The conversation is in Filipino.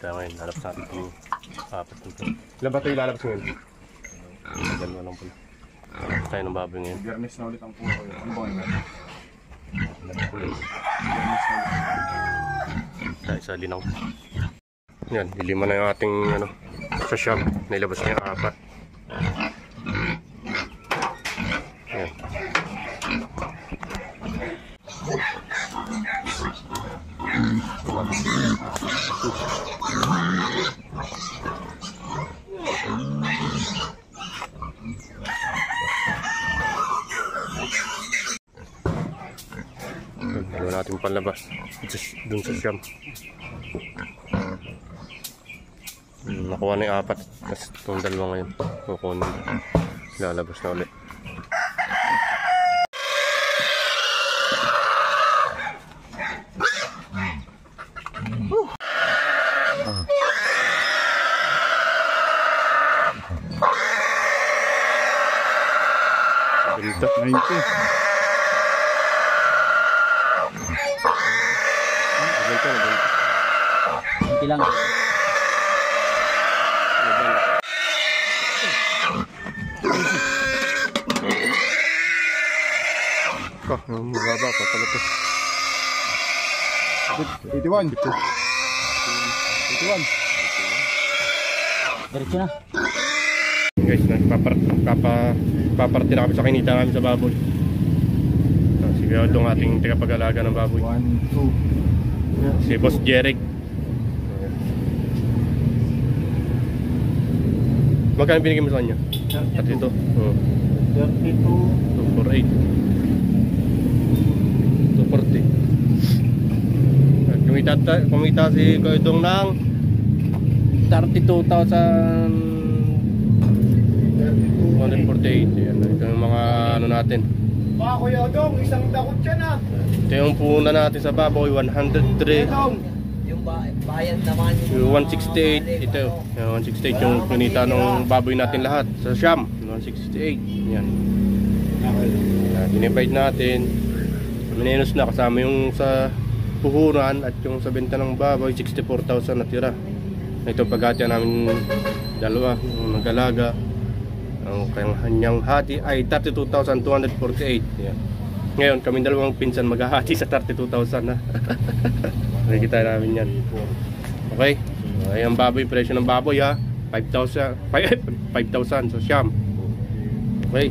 tayo ngayon. Lalabas natin itong apat nito. Ilan ba ito ilalabas ngayon? Dalawa lang pala. Lalabas tayo ng baboy ngayon. Biyernes na ulit ang puro. Ano ba ngayon? Tayo sa linaw. Yan, ilima na yung ating ano, sa shop. Nailabas na yung apat. Yan. Dalawa natin panlabas dun sa siyam. Nakuha na yung apat. Tapos itong dalawa ngayon kukunin. Lalabas na ulit. Ganito. 90. Kunti lang. Mababa pa pala ito. 81. 81. Diretso na. Guys, nagpaparty na kami sa kinita namin sa baboy. Si Gado ang ating tagapag-alaga ng baboy. 1, 2. Si Boss Jeric. Magkano binigay mo sa kanya? At ito? 32. 248. 240. Kumita si Koydong ng 32,148. Yan, ito yung mga ano natin. Mga Kuya Odong, isang dakot yan ah. Ito yung puna natin sa baboy, 103. Yung bayad naman Yung 168, ito. Yung 168 yung pinita ng baboy natin lahat sa Siam. 168. Yan. Dinivide natin. Minus na kasama yung sa puhuran at yung sa benta ng baboy, 64,000 natira. Ito pagkatya namin dalawa, yung nag-alaga. Ang kanyang hati ay 32,248. Yan. Ngayon kami dalawang pinsan maghahati sa 32,000 na. Nakikita namin yan. Okay. Ay ang baboy, presyo ng baboy ha. 5,000 sa Siam. Okay.